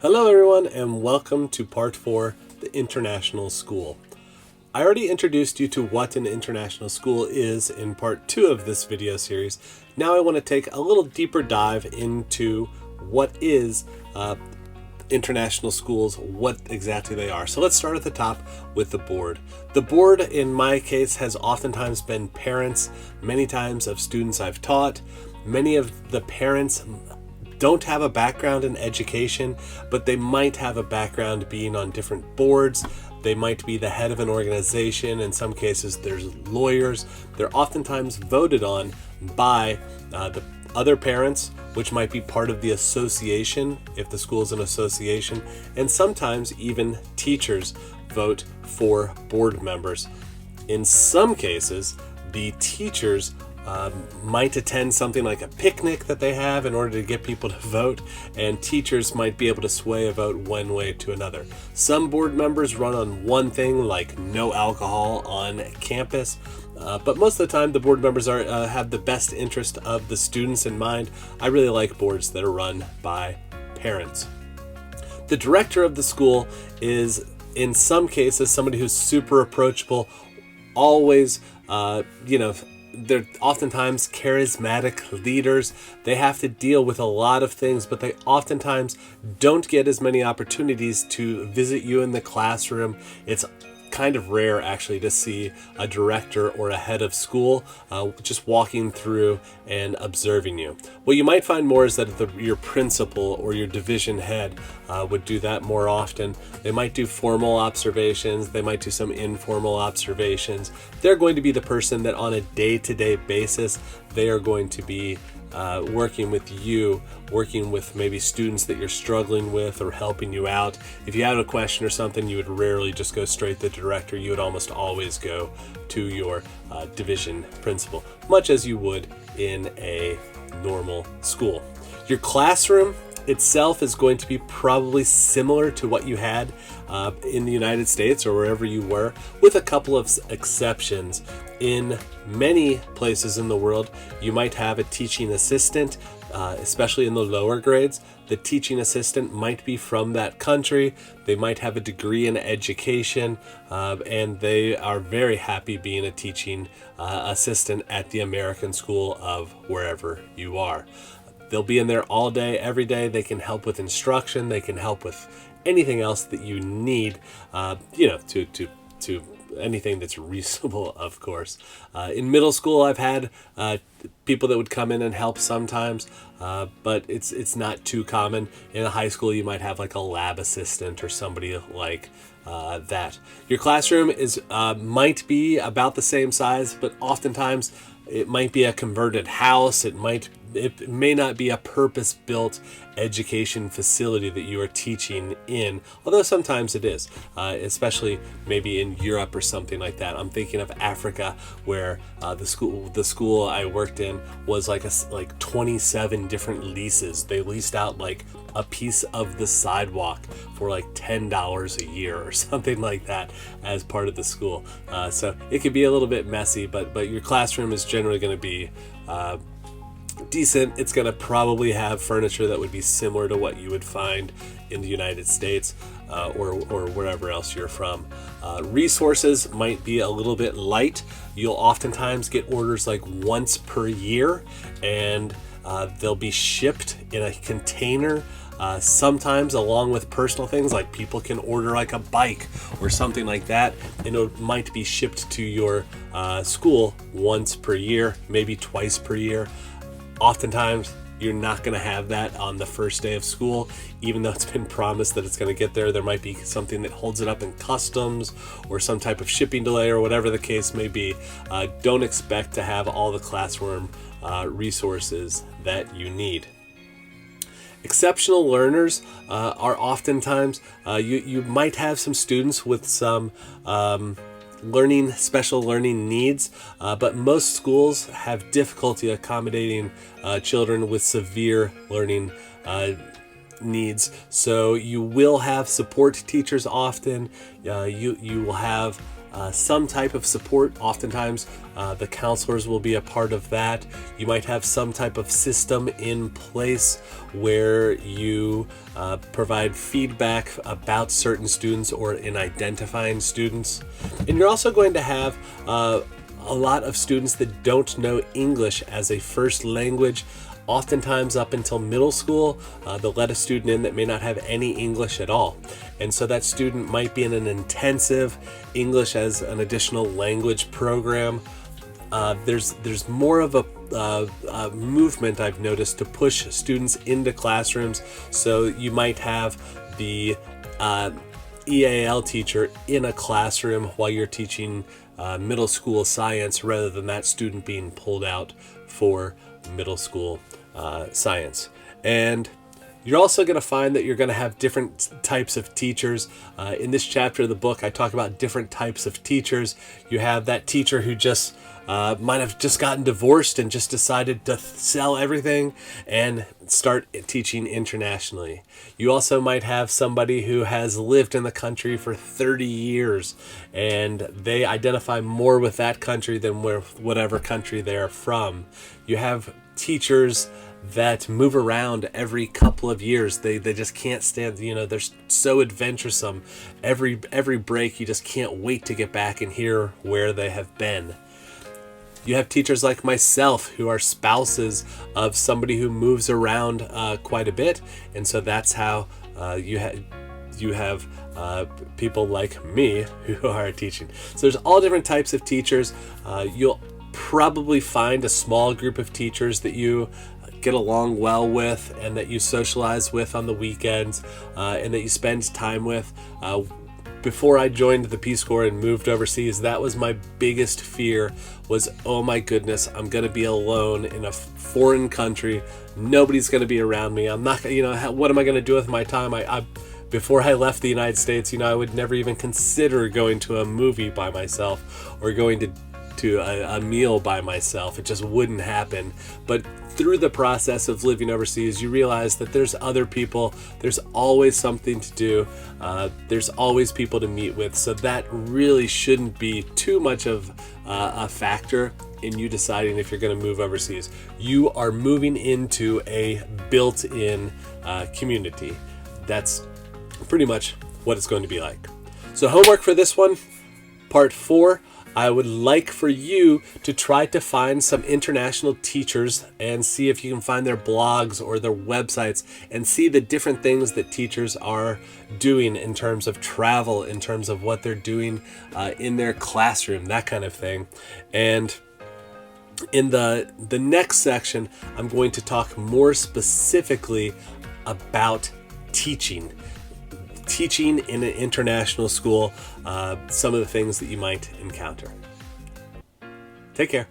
Hello everyone and welcome to part 4, the International School. I already introduced you to what an international school is in part 2 of this video series. Now I want to take a little deeper dive into what is international schools, what exactly they are. So let's start at the top with the board. The board in my case has oftentimes been parents, many times of students I've taught. Many of the parents don't have a background in education, but they might have a background being on different boards. They might be the head of an organization. In some cases, there's lawyers. They're oftentimes voted on by the other parents, which might be part of the association, if the school is an association, and sometimes even teachers vote for board members. In some cases, the teachers might attend something like a picnic that they have in order to get people to vote, and teachers might be able to sway a vote one way to another. Some board members run on one thing, like no alcohol on campus, but most of the time the board members have the best interest of the students in mind. I really like boards that are run by parents. The director of the school is, in some cases, somebody who's super approachable, always, they're oftentimes charismatic leaders. They have to deal with a lot of things, but they oftentimes don't get as many opportunities to visit you in the classroom. It's kind of rare actually to see a director or a head of school just walking through and observing you. What you might find more is that your principal or your division head would do that more often. They might do formal observations. They might do some informal observations. They're going to be the person that on a day-to-day basis, they are going to be working with you, working with maybe students that you're struggling with or helping you out. If you had a question or something, you would rarely just go straight to the director. You would almost always go to your division principal, much as you would in a normal school. Your classroom itself is going to be probably similar to what you had in the United States or wherever you were, with a couple of exceptions. In many places in the world, you might have a teaching assistant, especially in the lower grades. The teaching assistant might be from that country. They might have a degree in education, and they are very happy being a teaching assistant at the American school of wherever you are. They'll be in there all day, every day. They can help with instruction. They can help with anything else that you need, to anything that's reasonable, of course. In middle school, I've had people that would come in and help sometimes, but it's not too common. In a high school, you might have like a lab assistant or somebody like that. Your classroom might be about the same size, but oftentimes it might be a converted house. It may not be a purpose-built education facility that you are teaching in, although sometimes it is, especially maybe in Europe or something like that. I'm thinking of Africa, where the school I worked in was like 27 different leases. They leased out like a piece of the sidewalk for like $10 a year or something like that as part of the school. So it could be a little bit messy, but your classroom is generally going to be decent. It's going to probably have furniture that would be similar to what you would find in the United States or wherever else you're from. Resources might be a little bit light. You'll oftentimes get orders like once per year, and they'll be shipped in a container. Sometimes along with personal things, like people can order like a bike or something like that, and it might be shipped to your school once per year, maybe twice per year. Oftentimes, you're not going to have that on the first day of school, even though it's been promised that it's going to get there. There might be something that holds it up in customs or some type of shipping delay or whatever the case may be. Don't expect to have all the classroom resources that you need. Exceptional learners are oftentimes, you might have some students with some special learning needs, but most schools have difficulty accommodating children with severe learning needs. So you will have support teachers often. You will have some type of support. Oftentimes, the counselors will be a part of that. You might have some type of system in place where you provide feedback about certain students or in identifying students. And you're also going to have a lot of students that don't know English as a first language. Oftentimes up until middle school, they'll let a student in that may not have any English at all. And so that student might be in an intensive English as an additional language program. There's more of a movement I've noticed to push students into classrooms. So you might have the EAL teacher in a classroom while you're teaching middle school science, rather than that student being pulled out for middle school science. And you're also going to find that you're going to have different types of teachers. In this chapter of the book, I talk about different types of teachers. You have that teacher who just might have just gotten divorced and just decided to sell everything and start teaching internationally. You also might have somebody who has lived in the country for 30 years and they identify more with that country than with whatever country they're from. You have teachers that move around every couple of years. They just can't stand, they're so adventuresome. Every break, you just can't wait to get back and hear where they have been. You have teachers like myself who are spouses of somebody who moves around quite a bit, and so that's how you have people like me who are teaching. So there's all different types of teachers. You'll probably find a small group of teachers that you get along well with and that you socialize with on the weekends and that you spend time with. Before I joined the Peace Corps and moved overseas, that was my biggest fear, was, oh my goodness, I'm going to be alone in a foreign country. Nobody's going to be around me. I'm not, what am I going to do with my time? Before I left the United States, I would never even consider going to a movie by myself or going to a meal by myself. It just wouldn't happen. But through the process of living overseas, you realize that there's other people, there's always something to do, there's always people to meet with, so that really shouldn't be too much of a factor in you deciding if you're going to move overseas. You are moving into a built-in community. That's pretty much what it's going to be like. So homework for this one, part 4. I would like for you to try to find some international teachers and see if you can find their blogs or their websites and see the different things that teachers are doing in terms of travel, in terms of what they're doing in their classroom, that kind of thing. And in the next section, I'm going to talk more specifically about teaching in an international school, some of the things that you might encounter. Take care.